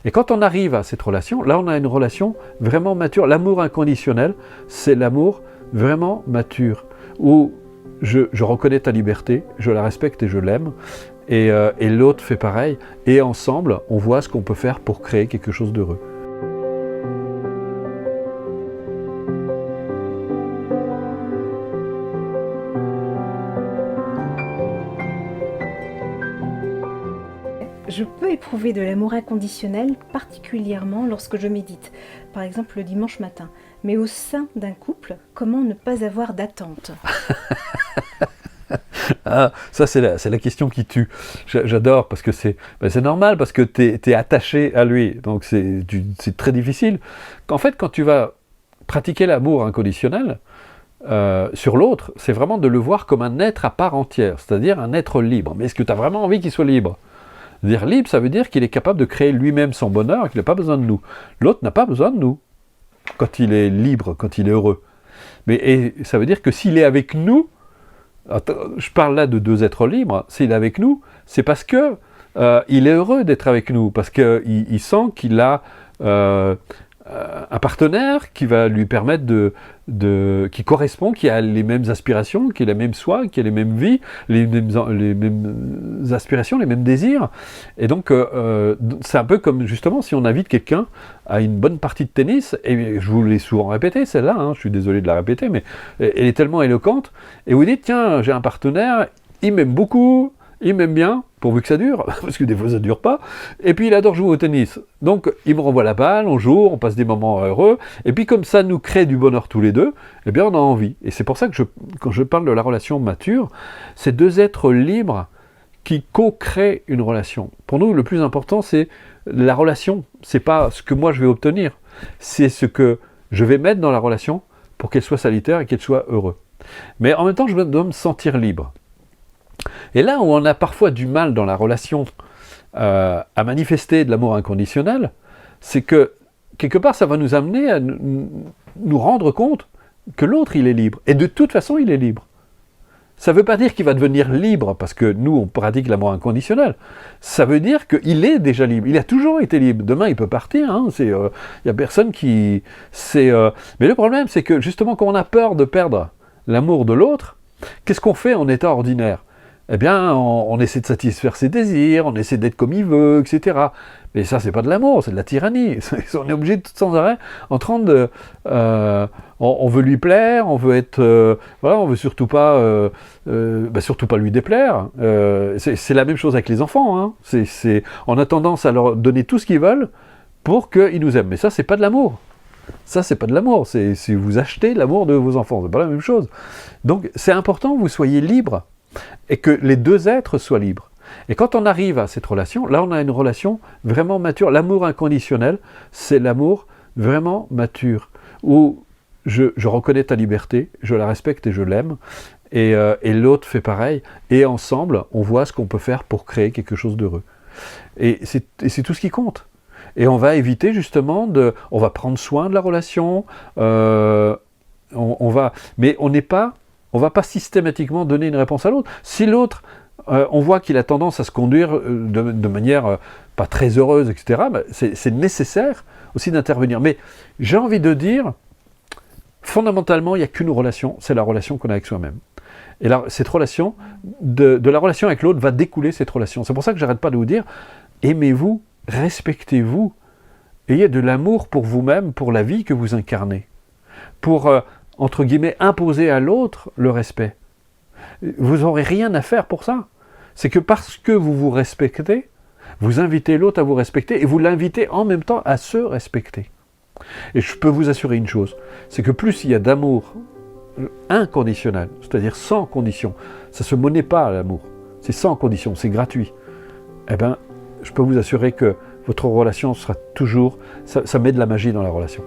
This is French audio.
Et quand on arrive à cette relation, là on a une relation vraiment mature. L'amour inconditionnel, c'est l'amour vraiment mature, où je reconnais ta liberté, je la respecte et je l'aime, et l'autre fait pareil, et ensemble, on voit ce qu'on peut faire pour créer quelque chose d'heureux. Je peux éprouver de l'amour inconditionnel, particulièrement lorsque je médite, par exemple le dimanche matin. Mais au sein d'un couple, comment ne pas avoir d'attente? Ah, ça c'est la question qui tue. J'adore parce que c'est normal, parce que tu es attaché à lui, donc c'est très difficile. En fait, quand tu vas pratiquer l'amour inconditionnel sur l'autre, c'est vraiment de le voir comme un être à part entière, c'est-à-dire un être libre. Mais est-ce que tu as vraiment envie qu'il soit libre? Dire libre, ça veut dire qu'il est capable de créer lui-même son bonheur, qu'il n'a pas besoin de nous. L'autre n'a pas besoin de nous quand il est libre, quand il est heureux. Et ça veut dire que s'il est avec nous, je parle là de deux êtres libres, s'il est avec nous, c'est parce que il est heureux d'être avec nous, parce qu'il sent qu'il a un partenaire qui va lui permettre qui correspond, qui a les mêmes aspirations, qui a la même soi, qui a les mêmes vies, les mêmes aspirations, les mêmes désirs. Et donc, c'est un peu comme justement si on invite quelqu'un à une bonne partie de tennis, et je vous l'ai souvent répété, celle-là, hein, je suis désolé de la répéter, mais elle est tellement éloquente, et vous dites, tiens, j'ai un partenaire, il m'aime beaucoup, il m'aime bien, pourvu que ça dure, parce que des fois ça ne dure pas, et puis il adore jouer au tennis. Donc il me renvoie la balle, on joue, on passe des moments heureux, et puis comme ça nous crée du bonheur tous les deux, eh bien on a envie. Et c'est pour ça que quand je parle de la relation mature, c'est deux êtres libres qui co-créent une relation. Pour nous, le plus important, c'est la relation. C'est pas ce que moi je vais obtenir, c'est ce que je vais mettre dans la relation pour qu'elle soit salutaire et qu'elle soit heureuse. Mais en même temps, je dois me sentir libre. Et là où on a parfois du mal dans la relation à manifester de l'amour inconditionnel, c'est que quelque part ça va nous amener à nous rendre compte que l'autre il est libre. Et de toute façon il est libre. Ça ne veut pas dire qu'il va devenir libre parce que nous on pratique l'amour inconditionnel. Ça veut dire qu'il est déjà libre. Il a toujours été libre. Demain il peut partir. Hein. Il n'y a personne qui... Mais le problème c'est que justement quand on a peur de perdre l'amour de l'autre, qu'est-ce qu'on fait en état ordinaire? Eh bien, on essaie de satisfaire ses désirs, on essaie d'être comme il veut, etc. Mais ça, c'est pas de l'amour, c'est de la tyrannie. On est obligé sans arrêt, en train de... on veut lui plaire, on veut être... voilà, on veut surtout pas lui déplaire. C'est la même chose avec les enfants. Hein. On a tendance à leur donner tout ce qu'ils veulent pour qu'ils nous aiment. Mais ça, c'est pas de l'amour. Ça, c'est pas de l'amour. C'est vous achetez l'amour de vos enfants. C'est pas la même chose. Donc, c'est important que vous soyez libre et que les deux êtres soient libres. Et quand on arrive à cette relation, là on a une relation vraiment mature. L'amour inconditionnel, c'est l'amour vraiment mature, où je reconnais ta liberté, je la respecte et je l'aime, et l'autre fait pareil, et ensemble, on voit ce qu'on peut faire pour créer quelque chose d'heureux. Et c'est tout ce qui compte. Et on va éviter justement on va prendre soin de la relation, mais on va pas systématiquement donner une réponse à l'autre. Si l'autre, on voit qu'il a tendance à se conduire de manière pas très heureuse, etc., c'est nécessaire aussi d'intervenir. Mais j'ai envie de dire, fondamentalement, il n'y a qu'une relation, c'est la relation qu'on a avec soi-même. Et là, cette relation, de la relation avec l'autre, va découler cette relation. C'est pour ça que j'arrête pas de vous dire, aimez-vous, respectez-vous, ayez de l'amour pour vous-même, pour la vie que vous incarnez. Pour... entre guillemets, imposer à l'autre le respect. Vous n'aurez rien à faire pour ça. C'est que parce que vous vous respectez, vous invitez l'autre à vous respecter et vous l'invitez en même temps à se respecter. Et je peux vous assurer une chose, c'est que plus il y a d'amour inconditionnel, c'est-à-dire sans condition, ça ne se monnaie pas l'amour, c'est sans condition, c'est gratuit, eh bien, je peux vous assurer que votre relation sera toujours, ça met de la magie dans la relation.